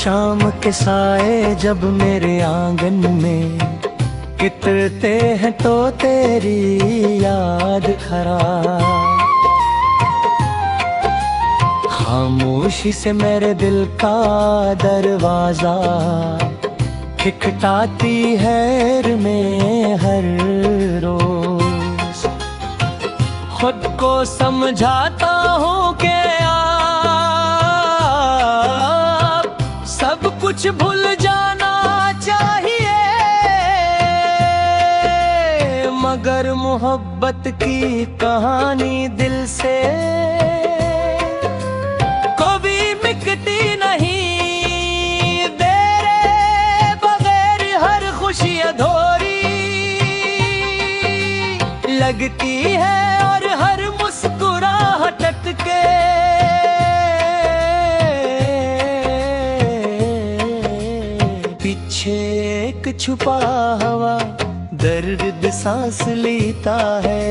शाम के साए जब मेरे आंगन में कितरते हैं तो तेरी याद खरा। खामोशी से मेरे दिल का दरवाजा खटखटाती है में हर रोज। खुद को समझाता हूँ कि आप सब कुछ भूल जाना चाहिए, मगर मोहब्बत की कहानी दिल से कभी मिटती नहीं। तेरे बगैर हर खुशी अधूरी लगती है और हर मुस्कुराहट के पीछे एक छुपा हवा दर्द सांस लेता है।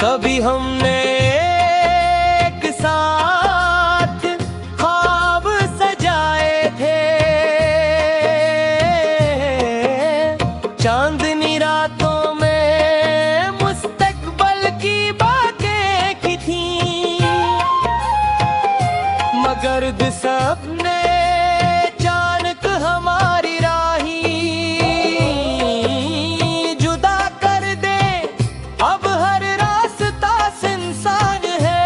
कभी हमने एक साथ ख्वाब सजाए थे, चांदनी रातों में मुस्तकबल की बातें की थी, मगर सपने अचानक हमारी राही जुदा कर दे। अब हर रास्ता सुनसान है,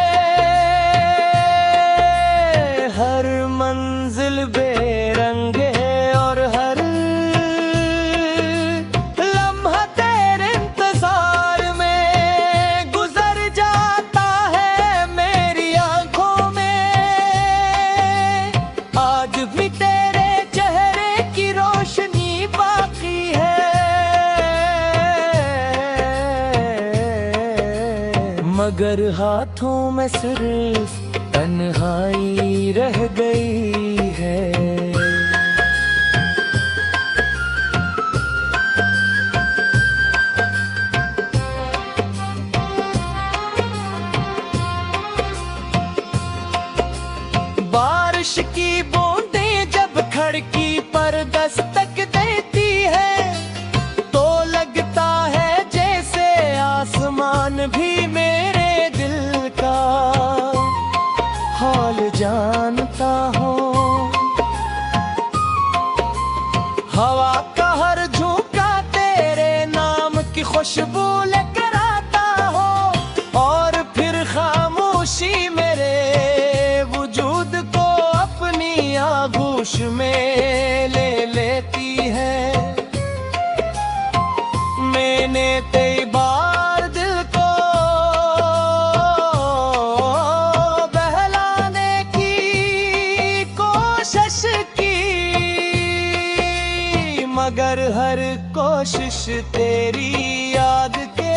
हर मंजिल बेरंग है और हर लम्हा तेरे इंतजार में गुजर जाता है मेरी आंखों में। आज भी तेरे चेहरे की रोशनी बाकी है, मगर हाथों में सिर्फ तन्हाई रह गई है। बारिश की बूंदें जब खिड़की पर दस्तक देती है तो लगता है जैसे आसमान भी मेरे दिल का हाल जानता हो। हवा का हर झोंका तेरे नाम की खुशबू लेकर आता हो और फिर खामोशी मेरे वजूद को अपनी आगोश में ले लेती है। मैंने कई बार दिल को बहलाने की कोशिश की, मगर हर कोशिश तेरी याद के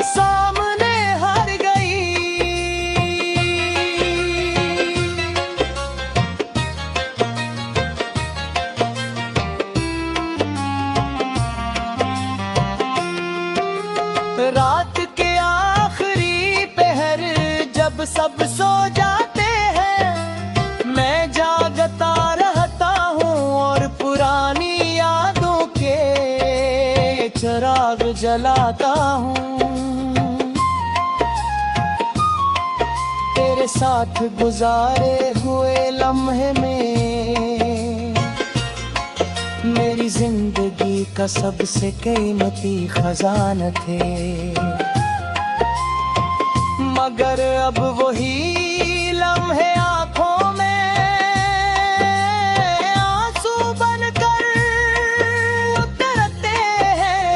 सामने हार गई। रात के आखिरी पहर जब सब सो जाते हैं, मैं जागता रहता हूँ और पुरानी यादों के चिराग जलाता हूँ। तेरे साथ गुजारे हुए लम्हे में मेरी जिंदगी का सबसे कीमती खजाना थे, मगर अब वही लम्हे आंखों में आंसू बनकर उतरते हैं।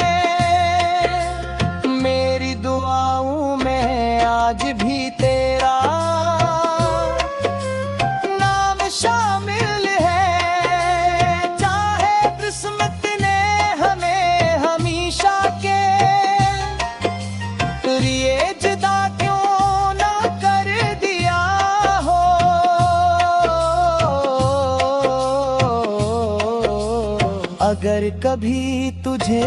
मेरी दुआओं में आज भी तेरा नाम शामिल है, चाहे किस्मत ने हमें हमेशा के लिए जुदा क्यों ना कर दिया हो। अगर कभी तुझे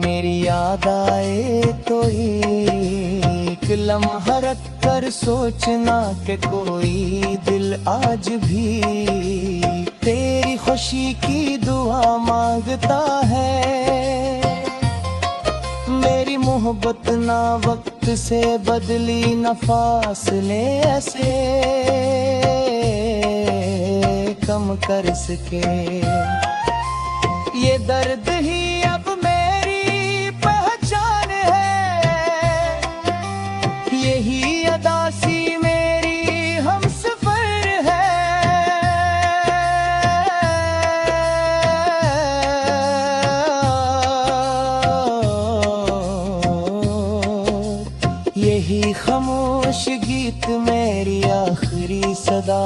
मेरी याद आए तो ही एक लम्हा रख कर सोचना कि कोई दिल आज भी तेरी खुशी की दुआ मांगता है। मेरी मोहब्बत ना वक्त से बदली, न फासले ऐसे कम कर सके। ये दर्द ही अब मेरी पहचान है, यही अदासी मेरी हमसफर है। यही खामोश गीत मेरी आखिरी सदा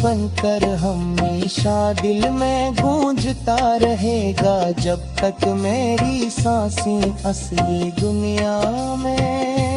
बनकर हमेशा दिल में गूंजता रहेगा, जब तक मेरी सांसें असली दुनिया में।